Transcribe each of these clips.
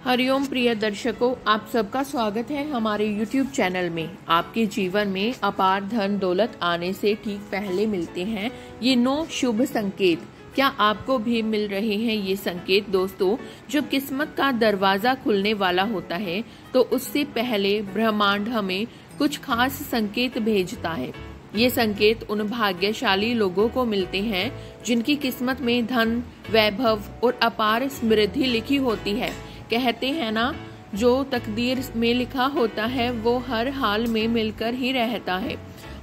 हरिओम प्रिय दर्शकों, आप सबका स्वागत है हमारे YouTube चैनल में। आपके जीवन में अपार धन दौलत आने से ठीक पहले मिलते हैं ये 9 शुभ संकेत। क्या आपको भी मिल रहे हैं ये संकेत दोस्तों? जब किस्मत का दरवाजा खुलने वाला होता है तो उससे पहले ब्रह्मांड हमें कुछ खास संकेत भेजता है। ये संकेत उन भाग्यशाली लोगों को मिलते हैं जिनकी किस्मत में धन, वैभव और अपार समृद्धि लिखी होती है। कहते हैं ना, जो तकदीर में लिखा होता है वो हर हाल में मिलकर ही रहता है।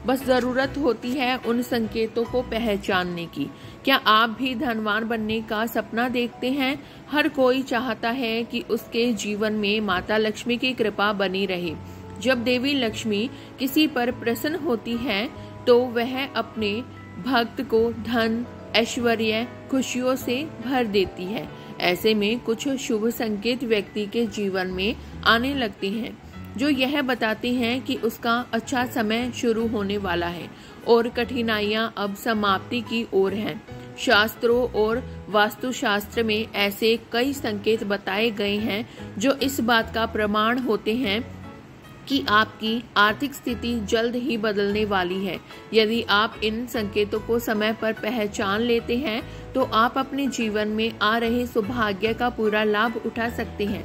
बस जरूरत होती है उन संकेतों को पहचानने की। क्या आप भी धनवान बनने का सपना देखते हैं? हर कोई चाहता है कि उसके जीवन में माता लक्ष्मी की कृपा बनी रहे। जब देवी लक्ष्मी किसी पर प्रसन्न होती है तो वह अपने भक्त को धन, ऐश्वर्य, खुशियों से भर देती है। ऐसे में कुछ शुभ संकेत व्यक्ति के जीवन में आने लगते हैं जो यह बताते हैं कि उसका अच्छा समय शुरू होने वाला है और कठिनाइयां अब समाप्ति की ओर हैं। शास्त्रों और वास्तुशास्त्र में ऐसे कई संकेत बताए गए हैं जो इस बात का प्रमाण होते हैं कि आपकी आर्थिक स्थिति जल्द ही बदलने वाली है। यदि आप इन संकेतों को समय पर पहचान लेते हैं तो आप अपने जीवन में आ रहे सौभाग्य का पूरा लाभ उठा सकते हैं।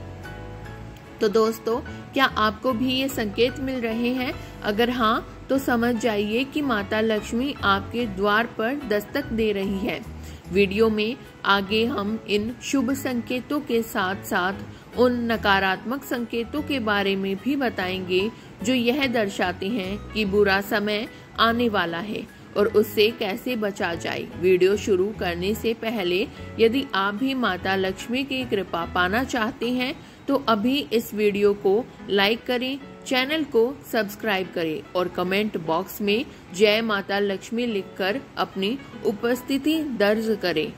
तो दोस्तों, क्या आपको भी ये संकेत मिल रहे हैं? अगर हाँ, तो समझ जाइए कि माता लक्ष्मी आपके द्वार पर दस्तक दे रही है। वीडियो में आगे हम इन शुभ संकेतों के साथ साथ उन नकारात्मक संकेतों के बारे में भी बताएंगे जो यह दर्शाते हैं कि बुरा समय आने वाला है और उससे कैसे बचा जाए। वीडियो शुरू करने से पहले यदि आप भी माता लक्ष्मी की कृपा पाना चाहते हैं तो अभी इस वीडियो को लाइक करें, चैनल को सब्सक्राइब करें और कमेंट बॉक्स में जय माता लक्ष्मी लिखकर अपनी उपस्थिति दर्ज करें।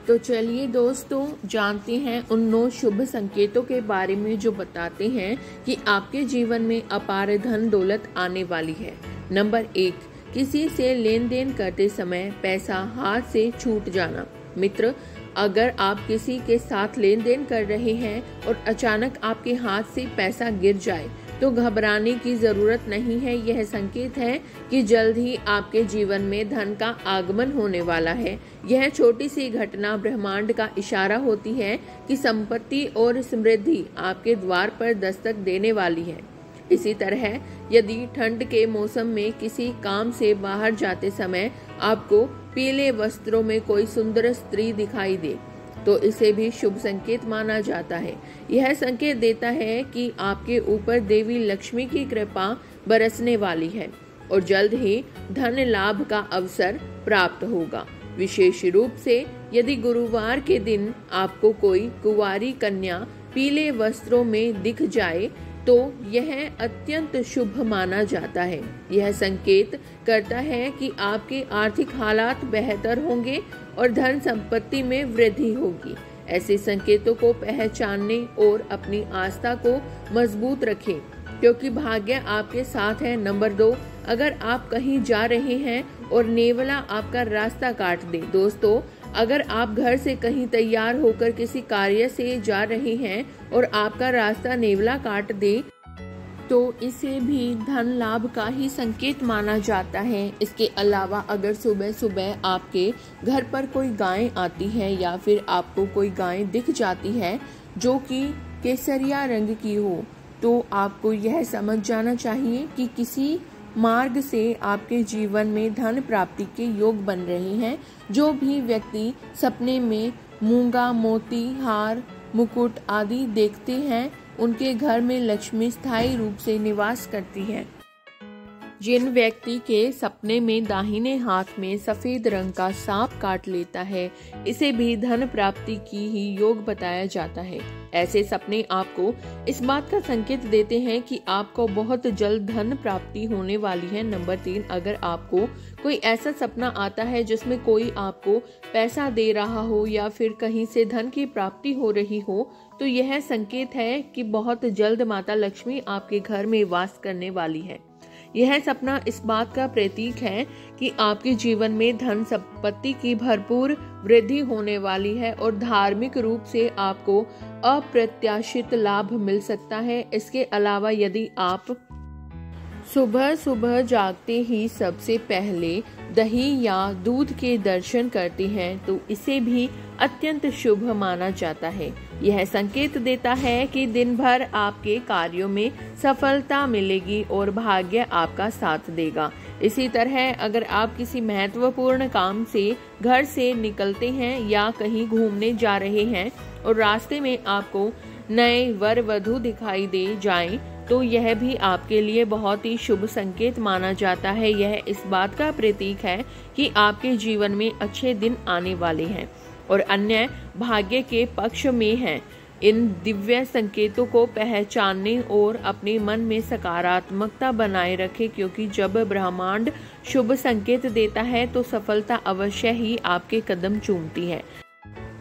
तो चलिए दोस्तों, जानते हैं उन 9 शुभ संकेतों के बारे में जो बताते हैं कि आपके जीवन में अपार धन दौलत आने वाली है। नंबर 1, किसी से लेन देन करते समय पैसा हाथ से छूट जाना। मित्र, अगर आप किसी के साथ लेन देन कर रहे हैं और अचानक आपके हाथ से पैसा गिर जाए तो घबराने की जरूरत नहीं है। यह संकेत है कि जल्द ही आपके जीवन में धन का आगमन होने वाला है। यह छोटी सी घटना ब्रह्मांड का इशारा होती है कि संपत्ति और समृद्धि आपके द्वार पर दस्तक देने वाली है। इसी तरह यदि ठंड के मौसम में किसी काम से बाहर जाते समय आपको पीले वस्त्रों में कोई सुंदर स्त्री दिखाई दे तो इसे भी शुभ संकेत माना जाता है। यह संकेत देता है कि आपके ऊपर देवी लक्ष्मी की कृपा बरसने वाली है और जल्द ही धन लाभ का अवसर प्राप्त होगा। विशेष रूप से यदि गुरुवार के दिन आपको कोई कुंवारी कन्या पीले वस्त्रों में दिख जाए तो यह अत्यंत शुभ माना जाता है। यह संकेत करता है कि आपके आर्थिक हालात बेहतर होंगे और धन संपत्ति में वृद्धि होगी। ऐसे संकेतों को पहचानने और अपनी आस्था को मजबूत रखें क्योंकि भाग्य आपके साथ है। नंबर 2, अगर आप कहीं जा रहे हैं और नेवला आपका रास्ता काट दे। दोस्तों, अगर आप घर से कहीं तैयार होकर किसी कार्य से जा रहे हैं और आपका रास्ता नेवला काट दे तो इसे भी धन लाभ का ही संकेत माना जाता है। इसके अलावा अगर सुबह सुबह आपके घर पर कोई गाय आती है या फिर आपको कोई गाय दिख जाती है जो कि केसरिया रंग की हो तो आपको यह समझ जाना चाहिए कि किसी मार्ग से आपके जीवन में धन प्राप्ति के योग बन रहे हैं। जो भी व्यक्ति सपने में मूंगा, मोती, हार, मुकुट आदि देखते हैं उनके घर में लक्ष्मी स्थायी रूप से निवास करती है। जिन व्यक्ति के सपने में दाहिने हाथ में सफेद रंग का सांप काट लेता है इसे भी धन प्राप्ति की ही योग बताया जाता है। ऐसे सपने आपको इस बात का संकेत देते हैं कि आपको बहुत जल्द धन प्राप्ति होने वाली है। नंबर 3, अगर आपको कोई ऐसा सपना आता है जिसमें कोई आपको पैसा दे रहा हो या फिर कहीं से धन की प्राप्ति हो रही हो तो यह संकेत है कि बहुत जल्द माता लक्ष्मी आपके घर में वास करने वाली है। यह सपना इस बात का प्रतीक है कि आपके जीवन में धन संपत्ति की भरपूर वृद्धि होने वाली है और धार्मिक रूप से आपको अप्रत्याशित लाभ मिल सकता है। इसके अलावा यदि आप सुबह सुबह जागते ही सबसे पहले दही या दूध के दर्शन करते हैं तो इसे भी अत्यंत शुभ माना जाता है। यह संकेत देता है कि दिन भर आपके कार्यों में सफलता मिलेगी और भाग्य आपका साथ देगा। इसी तरह अगर आप किसी महत्वपूर्ण काम से घर से निकलते हैं या कहीं घूमने जा रहे हैं और रास्ते में आपको नए वर वधू दिखाई दे जाएं, तो यह भी आपके लिए बहुत ही शुभ संकेत माना जाता है। यह इस बात का प्रतीक है कि आपके जीवन में अच्छे दिन आने वाले हैं और अन्य भाग्य के पक्ष में हैं। इन दिव्य संकेतों को पहचानने और अपने मन में सकारात्मकता बनाए रखें, क्योंकि जब ब्रह्मांड शुभ संकेत देता है तो सफलता अवश्य ही आपके कदम चूमती है।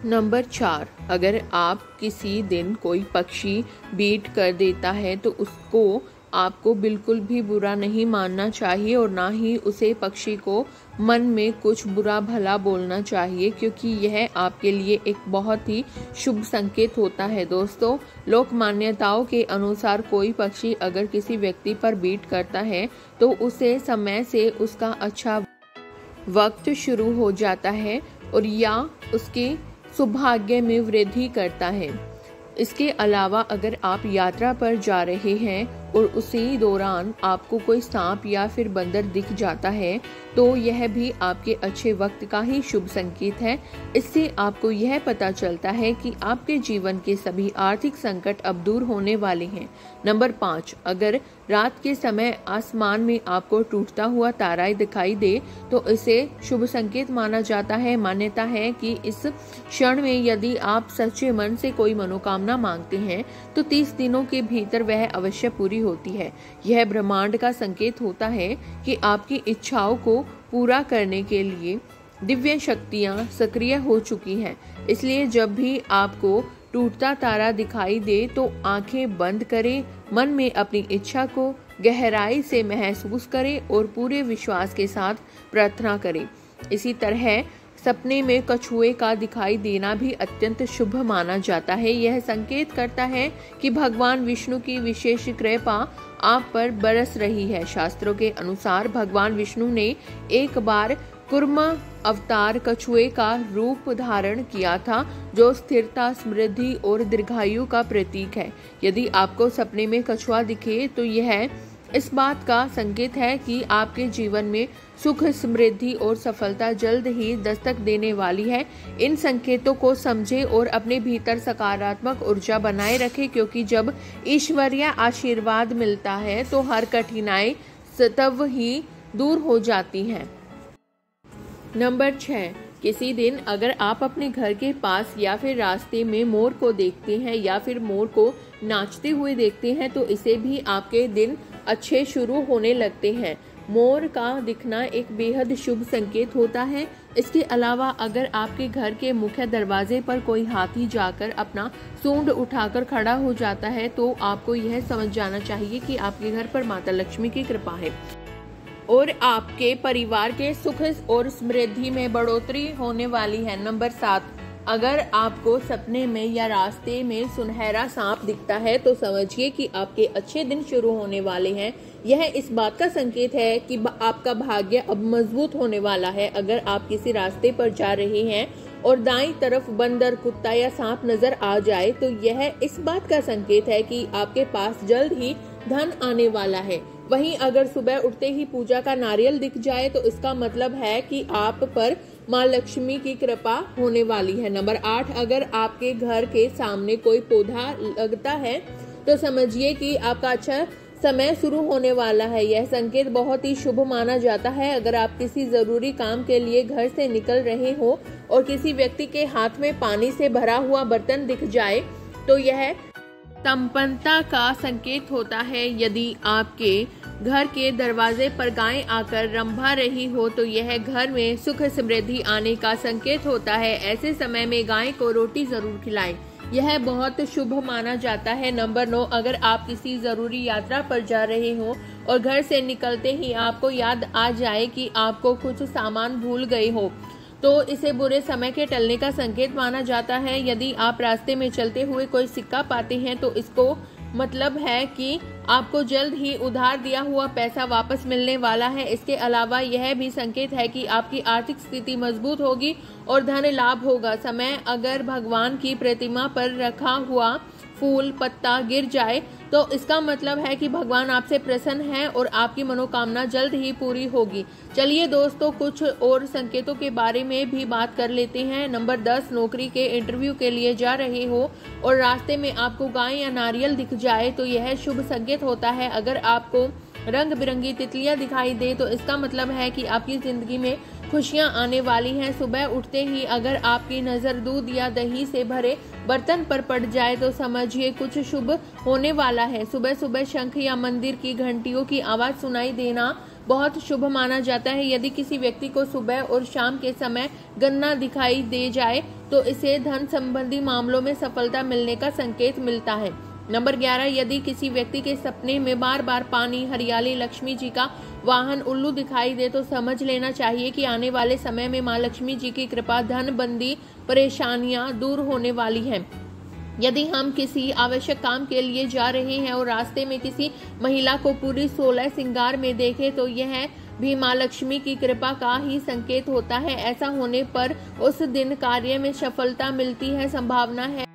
नंबर 4, अगर आप किसी दिन कोई पक्षी बीट कर देता है तो उसको आपको बिल्कुल भी बुरा नहीं मानना चाहिए और ना ही उसे पक्षी को मन में कुछ बुरा भला बोलना चाहिए, क्योंकि यह आपके लिए एक बहुत ही शुभ संकेत होता है। दोस्तों, लोक मान्यताओं के अनुसार कोई पक्षी अगर किसी व्यक्ति पर बीट करता है तो उसे समय से उसका अच्छा वक्त शुरू हो जाता है और या उसके सौभाग्य में वृद्धि करता है। इसके अलावा अगर आप यात्रा पर जा रहे हैं और उसी दौरान आपको कोई सांप या फिर बंदर दिख जाता है तो यह भी आपके अच्छे वक्त का ही शुभ संकेत है। इससे आपको यह पता चलता है कि आपके जीवन के सभी आर्थिक संकट अब दूर होने वाले हैं। नंबर 5, अगर रात के समय आसमान में आपको टूटता हुआ तारा दिखाई दे तो इसे शुभ संकेत माना जाता है। मान्यता है कि इस क्षण में यदि आप सच्चे मन से कोई मनोकामना मांगते हैं तो 30 दिनों के भीतर वह अवश्य पूरी होती है। यह ब्रह्मांड का संकेत होता है कि आपकी इच्छाओं को पूरा करने के लिए दिव्य शक्तियां सक्रिय हो चुकी हैं। इसलिए जब भी आपको टूटता तारा दिखाई दे तो आंखें बंद करें, मन में अपनी इच्छा को गहराई से महसूस करें और पूरे विश्वास के साथ प्रार्थना करें। इसी तरह सपने में कछुए का दिखाई देना भी अत्यंत शुभ माना जाता है। यह संकेत करता है कि भगवान विष्णु की विशेष कृपा आप पर बरस रही है। शास्त्रों के अनुसार भगवान विष्णु ने एक बार कूर्म अवतार कछुए का रूप धारण किया था, जो स्थिरता, समृद्धि और दीर्घायु का प्रतीक है। यदि आपको सपने में कछुआ दिखे तो यह इस बात का संकेत है कि आपके जीवन में सुख, समृद्धि और सफलता जल्द ही दस्तक देने वाली है। इन संकेतों को समझें और अपने भीतर सकारात्मक ऊर्जा बनाए रखें, क्योंकि जब ईश्वरीय आशीर्वाद मिलता है तो हर कठिनाई स्वतः ही दूर हो जाती है। नंबर 6, किसी दिन अगर आप अपने घर के पास या फिर रास्ते में मोर को देखते हैं या फिर मोर को नाचते हुए देखते हैं तो इसे भी आपके दिन अच्छे शुरू होने लगते हैं। मोर का दिखना एक बेहद शुभ संकेत होता है। इसके अलावा अगर आपके घर के मुख्य दरवाजे पर कोई हाथी जाकर अपना सूंड उठाकर खड़ा हो जाता है तो आपको यह समझ जाना चाहिए कि आपके घर पर माता लक्ष्मी की कृपा है और आपके परिवार के सुख और समृद्धि में बढ़ोतरी होने वाली है। नंबर 7, अगर आपको सपने में या रास्ते में सुनहरा सांप दिखता है तो समझिए कि आपके अच्छे दिन शुरू होने वाले हैं। यह इस बात का संकेत है कि आपका भाग्य अब मजबूत होने वाला है। अगर आप किसी रास्ते पर जा रहे हैं और दाईं तरफ बंदर, कुत्ता या सांप नजर आ जाए तो यह इस बात का संकेत है कि आपके पास जल्द ही धन आने वाला है। वहीं अगर सुबह उठते ही पूजा का नारियल दिख जाए तो इसका मतलब है कि आप पर माँ लक्ष्मी की कृपा होने वाली है। नंबर 8, अगर आपके घर के सामने कोई पौधा लगता है तो समझिए कि आपका अच्छा समय शुरू होने वाला है। यह संकेत बहुत ही शुभ माना जाता है। अगर आप किसी जरूरी काम के लिए घर से निकल रहे हो और किसी व्यक्ति के हाथ में पानी से भरा हुआ बर्तन दिख जाए तो यह संपन्नता का संकेत होता है। यदि आपके घर के दरवाजे पर गाय आकर रंभा रही हो तो यह घर में सुख समृद्धि आने का संकेत होता है। ऐसे समय में गाय को रोटी जरूर खिलाएं। यह बहुत शुभ माना जाता है। नंबर 9, अगर आप किसी जरूरी यात्रा पर जा रहे हो और घर से निकलते ही आपको याद आ जाए कि आपको कुछ सामान भूल गए हो तो इसे बुरे समय के टलने का संकेत माना जाता है। यदि आप रास्ते में चलते हुए कोई सिक्का पाते हैं तो इसको मतलब है कि आपको जल्द ही उधार दिया हुआ पैसा वापस मिलने वाला है। इसके अलावा यह भी संकेत है कि आपकी आर्थिक स्थिति मजबूत होगी और धन लाभ होगा। समय, अगर भगवान की प्रतिमा पर रखा हुआ फूल पत्ता गिर जाए तो इसका मतलब है कि भगवान आपसे प्रसन्न है और आपकी मनोकामना जल्द ही पूरी होगी। चलिए दोस्तों, कुछ और संकेतों के बारे में भी बात कर लेते हैं। नंबर 10, नौकरी के इंटरव्यू के लिए जा रहे हो और रास्ते में आपको गाय या नारियल दिख जाए तो यह शुभ संकेत होता है। अगर आपको रंग बिरंगी तितलियां दिखाई दे तो इसका मतलब है कि आपकी जिंदगी में खुशियां आने वाली हैं। सुबह उठते ही अगर आपकी नजर दूध या दही से भरे बर्तन पर पड़ जाए तो समझिए कुछ शुभ होने वाला है। सुबह सुबह शंख या मंदिर की घंटियों की आवाज सुनाई देना बहुत शुभ माना जाता है। यदि किसी व्यक्ति को सुबह और शाम के समय गन्ना दिखाई दे जाए तो इसे धन संबंधी मामलों में सफलता मिलने का संकेत मिलता है। नंबर 11, यदि किसी व्यक्ति के सपने में बार बार पानी, हरियाली, लक्ष्मी जी का वाहन उल्लू दिखाई दे तो समझ लेना चाहिए कि आने वाले समय में माँ लक्ष्मी जी की कृपा, धन बंदी, परेशानियां दूर होने वाली हैं। यदि हम किसी आवश्यक काम के लिए जा रहे हैं और रास्ते में किसी महिला को पूरी 16 श्रृंगार में देखें तो यह भी माँ लक्ष्मी की कृपा का ही संकेत होता है। ऐसा होने पर उस दिन कार्य में सफलता मिलती है, संभावना है।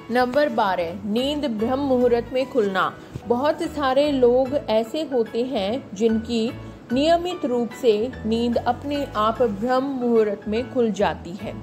नंबर 12, नींद ब्रह्म मुहूर्त में खुलना। बहुत सारे लोग ऐसे होते हैं जिनकी नियमित रूप से नींद अपने आप ब्रह्म मुहूर्त में खुल जाती है।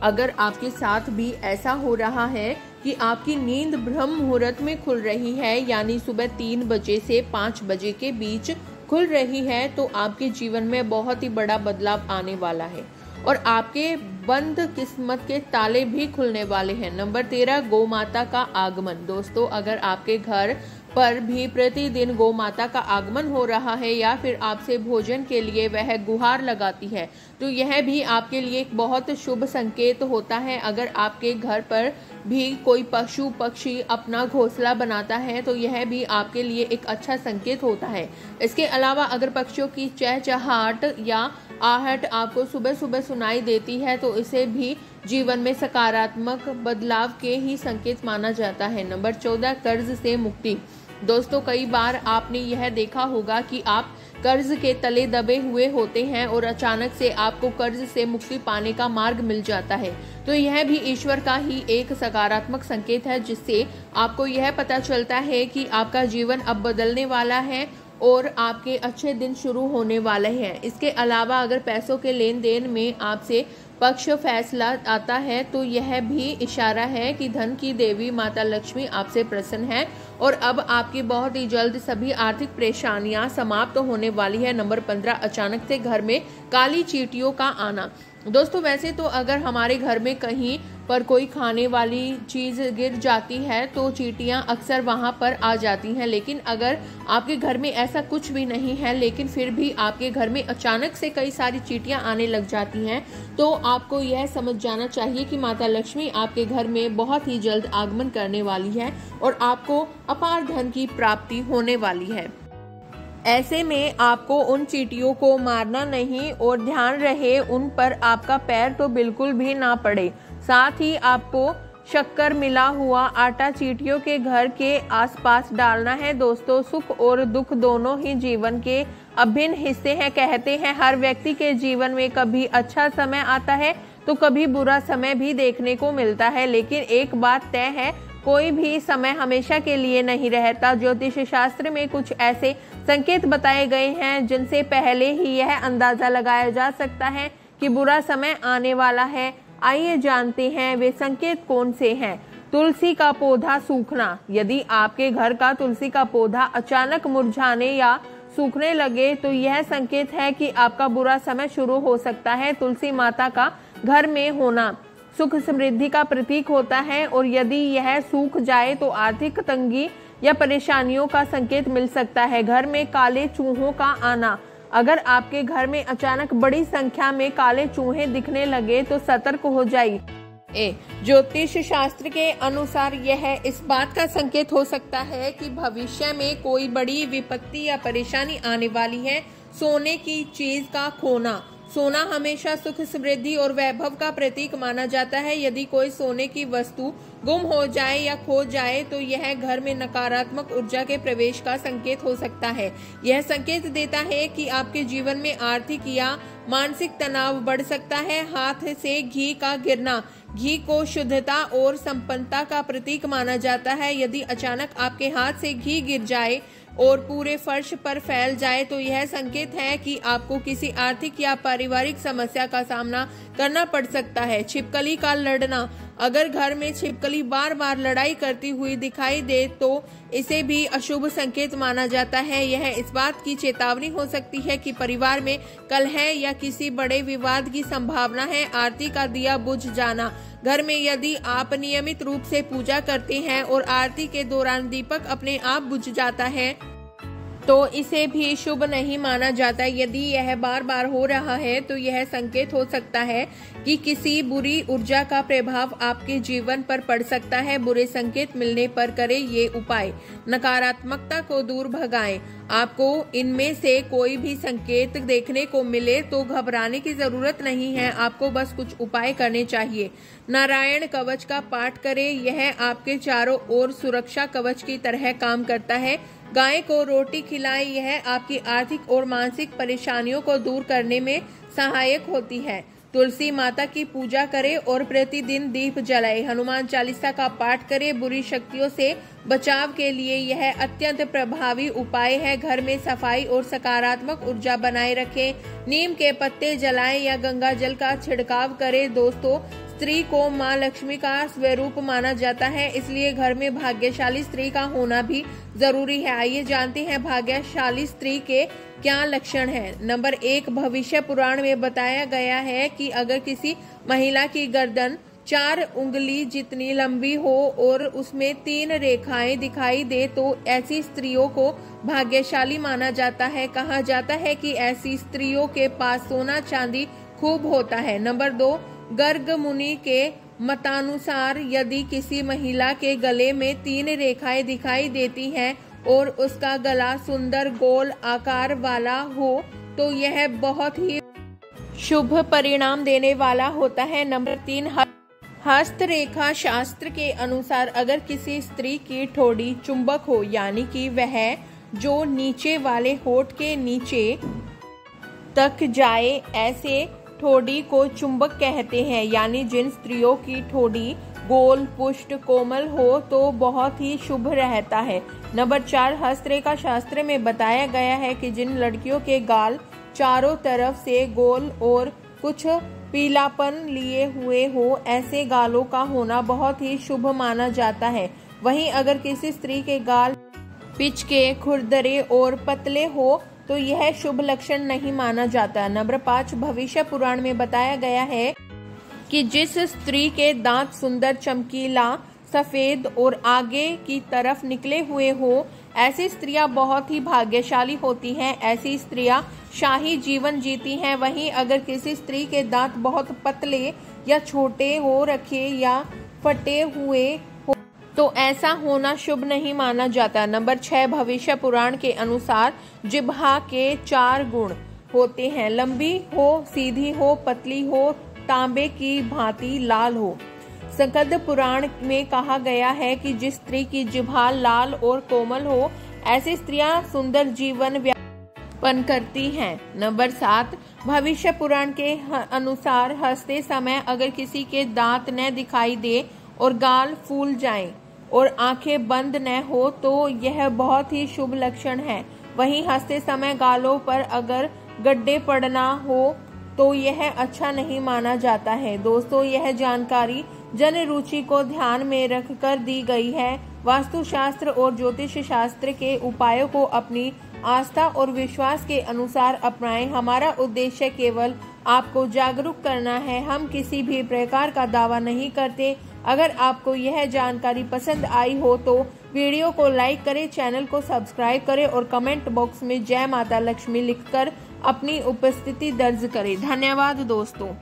अगर आपके साथ भी ऐसा हो रहा है कि आपकी नींद ब्रह्म मुहूर्त में खुल रही है, यानी सुबह 3 बजे से 5 बजे के बीच खुल रही है, तो आपके जीवन में बहुत ही बड़ा बदलाव आने वाला है और आपके बंद किस्मत के ताले भी खुलने वाले हैं। नंबर 13, गौ माता का आगमन। दोस्तों, अगर आपके घर पर भी प्रतिदिन गौ माता का आगमन हो रहा है या फिर आपसे भोजन के लिए वह गुहार लगाती है तो यह भी आपके लिए एक बहुत शुभ संकेत होता है। अगर आपके घर पर भी कोई पशु पक्षी अपना घोंसला बनाता है तो यह भी आपके लिए एक अच्छा संकेत होता है। इसके अलावा अगर पक्षियों की चहचहाट या आहट आपको सुबह सुबह सुनाई देती है तो इसे भी जीवन में सकारात्मक बदलाव के ही संकेत माना जाता है। नंबर 14, कर्ज से मुक्ति। दोस्तों, कई बार आपने यह देखा होगा कि आप कर्ज के तले दबे हुए होते हैं और अचानक से आपको कर्ज से मुक्ति पाने का मार्ग मिल जाता है, तो यह भी ईश्वर का ही एक सकारात्मक संकेत है, जिससे आपको यह पता चलता है कि आपका जीवन अब बदलने वाला है और आपके अच्छे दिन शुरू होने वाले हैं। इसके अलावा अगर पैसों के लेन देन में आपसे पक्ष फैसला आता है तो यह भी इशारा है कि धन की देवी माता लक्ष्मी आपसे प्रसन्न है और अब आपकी बहुत ही जल्द सभी आर्थिक परेशानियां समाप्त होने वाली है। नंबर 15, अचानक से घर में काली चींटियों का आना। दोस्तों, वैसे तो अगर हमारे घर में कहीं पर कोई खाने वाली चीज गिर जाती है तो चींटियां अक्सर वहां पर आ जाती हैं, लेकिन अगर आपके घर में ऐसा कुछ भी नहीं है लेकिन फिर भी आपके घर में अचानक से कई सारी चींटियां आने लग जाती हैं तो आपको यह समझ जाना चाहिए कि माता लक्ष्मी आपके घर में बहुत ही जल्द आगमन करने वाली है और आपको अपार धन की प्राप्ति होने वाली है। ऐसे में आपको उन चींटियों को मारना नहीं और ध्यान रहे उन पर आपका पैर तो बिल्कुल भी ना पड़े। साथ ही आपको शक्कर मिला हुआ आटा चींटियों के घर के आसपास डालना है। दोस्तों, सुख और दुख दोनों ही जीवन के अभिन्न हिस्से हैं। कहते हैं हर व्यक्ति के जीवन में कभी अच्छा समय आता है तो कभी बुरा समय भी देखने को मिलता है, लेकिन एक बात तय है, कोई भी समय हमेशा के लिए नहीं रहता। ज्योतिष शास्त्र में कुछ ऐसे संकेत बताए गए हैं जिनसे पहले ही यह अंदाजा लगाया जा सकता है कि बुरा समय आने वाला है। आइए जानते हैं वे संकेत कौन से हैं। तुलसी का पौधा सूखना। यदि आपके घर का तुलसी का पौधा अचानक मुरझाने या सूखने लगे तो यह संकेत है कि आपका बुरा समय शुरू हो सकता है। तुलसी माता का घर में होना सुख समृद्धि का प्रतीक होता है और यदि यह सूख जाए तो आर्थिक तंगी या परेशानियों का संकेत मिल सकता है। घर में काले चूहों का आना। अगर आपके घर में अचानक बड़ी संख्या में काले चूहे दिखने लगे तो सतर्क हो जाइए। ज्योतिष शास्त्र के अनुसार यह इस बात का संकेत हो सकता है कि भविष्य में कोई बड़ी विपत्ति या परेशानी आने वाली है। सोने की चीज का खोना। सोना हमेशा सुख, समृद्धि और वैभव का प्रतीक माना जाता है। यदि कोई सोने की वस्तु गुम हो जाए या खो जाए तो यह घर में नकारात्मक ऊर्जा के प्रवेश का संकेत हो सकता है। यह संकेत देता है कि आपके जीवन में आर्थिक या मानसिक तनाव बढ़ सकता है। हाथ से घी का गिरना। घी को शुद्धता और संपन्नता का प्रतीक माना जाता है। यदि अचानक आपके हाथ से घी गिर जाए और पूरे फर्श पर फैल जाए तो यह संकेत है कि आपको किसी आर्थिक या पारिवारिक समस्या का सामना करना पड़ सकता है। छिपकली का लड़ना। अगर घर में छिपकली बार बार लड़ाई करती हुई दिखाई दे तो इसे भी अशुभ संकेत माना जाता है। यह इस बात की चेतावनी हो सकती है कि परिवार में कलह या किसी बड़े विवाद की संभावना है। आरती का दिया बुझ जाना। घर में यदि आप नियमित रूप से पूजा करते हैं और आरती के दौरान दीपक अपने आप बुझ जाता है तो इसे भी शुभ नहीं माना जाता। यदि यह बार बार हो रहा है तो यह संकेत हो सकता है कि किसी बुरी ऊर्जा का प्रभाव आपके जीवन पर पड़ सकता है। बुरे संकेत मिलने पर करें ये उपाय। नकारात्मकता को दूर भगाएं। आपको इनमें से कोई भी संकेत देखने को मिले तो घबराने की जरूरत नहीं है। आपको बस कुछ उपाय करने चाहिए। नारायण कवच का पाठ करें। यह आपके चारों ओर सुरक्षा कवच की तरह काम करता है। गाय को रोटी खिलाएं। यह आपकी आर्थिक और मानसिक परेशानियों को दूर करने में सहायक होती है। तुलसी माता की पूजा करें और प्रतिदिन दीप जलाएं। हनुमान चालीसा का पाठ करें। बुरी शक्तियों से बचाव के लिए यह अत्यंत प्रभावी उपाय है। घर में सफाई और सकारात्मक ऊर्जा बनाए रखें। नीम के पत्ते जलाएं या गंगा जल का छिड़काव करें। दोस्तों, स्त्री को माँ लक्ष्मी का स्वरूप माना जाता है, इसलिए घर में भाग्यशाली स्त्री का होना भी जरूरी है। आइए जानते हैं भाग्यशाली स्त्री के क्या लक्षण हैं। नंबर 1, भविष्य पुराण में बताया गया है कि अगर किसी महिला की गर्दन 4 उंगली जितनी लंबी हो और उसमें 3 रेखाएं दिखाई दे तो ऐसी स्त्रियों को भाग्यशाली माना जाता है। कहा जाता है कि ऐसी स्त्रियों के पास सोना चांदी खूब होता है। नंबर 2, गर्ग मुनि के मतानुसार यदि किसी महिला के गले में 3 रेखाएं दिखाई देती हैं और उसका गला सुंदर गोल आकार वाला हो तो यह बहुत ही शुभ परिणाम देने वाला होता है। नंबर 3, हस्तरेखा शास्त्र के अनुसार अगर किसी स्त्री की ठोड़ी चुंबक हो यानी कि वह जो नीचे वाले होठ के नीचे तक जाए, ऐसे ठोड़ी को चुंबक कहते हैं। यानी जिन स्त्रियों की ठोड़ी गोल, पुष्ट, कोमल हो तो बहुत ही शुभ रहता है। नंबर 4, हस्तरेखा शास्त्र में बताया गया है कि जिन लड़कियों के गाल चारों तरफ से गोल और कुछ पीलापन लिए हुए हो, ऐसे गालों का होना बहुत ही शुभ माना जाता है। वहीं अगर किसी स्त्री के गाल पिचके, खुरदरे और पतले हो तो यह शुभ लक्षण नहीं माना जाता। नंबर 5, भविष्य पुराण में बताया गया है कि जिस स्त्री के दांत सुंदर, चमकीला, सफेद और आगे की तरफ निकले हुए हो, ऐसी स्त्रियां बहुत ही भाग्यशाली होती हैं। ऐसी स्त्रियां शाही जीवन जीती हैं। वहीं अगर किसी स्त्री के दांत बहुत पतले या छोटे हो रखे या फटे हुए हो तो ऐसा होना शुभ नहीं माना जाता। नंबर 6, भविष्य पुराण के अनुसार जिह्वा के 4 गुण होते हैं। लंबी हो, सीधी हो, पतली हो, तांबे की भांति लाल हो। स्कंद पुराण में कहा गया है कि जिस स्त्री की जिह्वा लाल और कोमल हो, ऐसी स्त्रियां सुंदर जीवन यापन करती हैं। नंबर 7, भविष्य पुराण के अनुसार हंसते समय अगर किसी के दांत न दिखाई दे और गाल फूल जाएं और आंखें बंद न हो तो यह बहुत ही शुभ लक्षण है। वहीं हंसते समय गालों पर अगर गड्ढे पड़ना हो तो यह अच्छा नहीं माना जाता है। दोस्तों, यह जानकारी जन रुचि को ध्यान में रखकर दी गई है। वास्तुशास्त्र और ज्योतिष शास्त्र के उपायों को अपनी आस्था और विश्वास के अनुसार अपनाएं। हमारा उद्देश्य केवल आपको जागरूक करना है। हम किसी भी प्रकार का दावा नहीं करते। अगर आपको यह जानकारी पसंद आई हो तो वीडियो को लाइक करें, चैनल को सब्सक्राइब करें और कमेंट बॉक्स में जय माता लक्ष्मी लिखकर अपनी उपस्थिति दर्ज करें। धन्यवाद दोस्तों।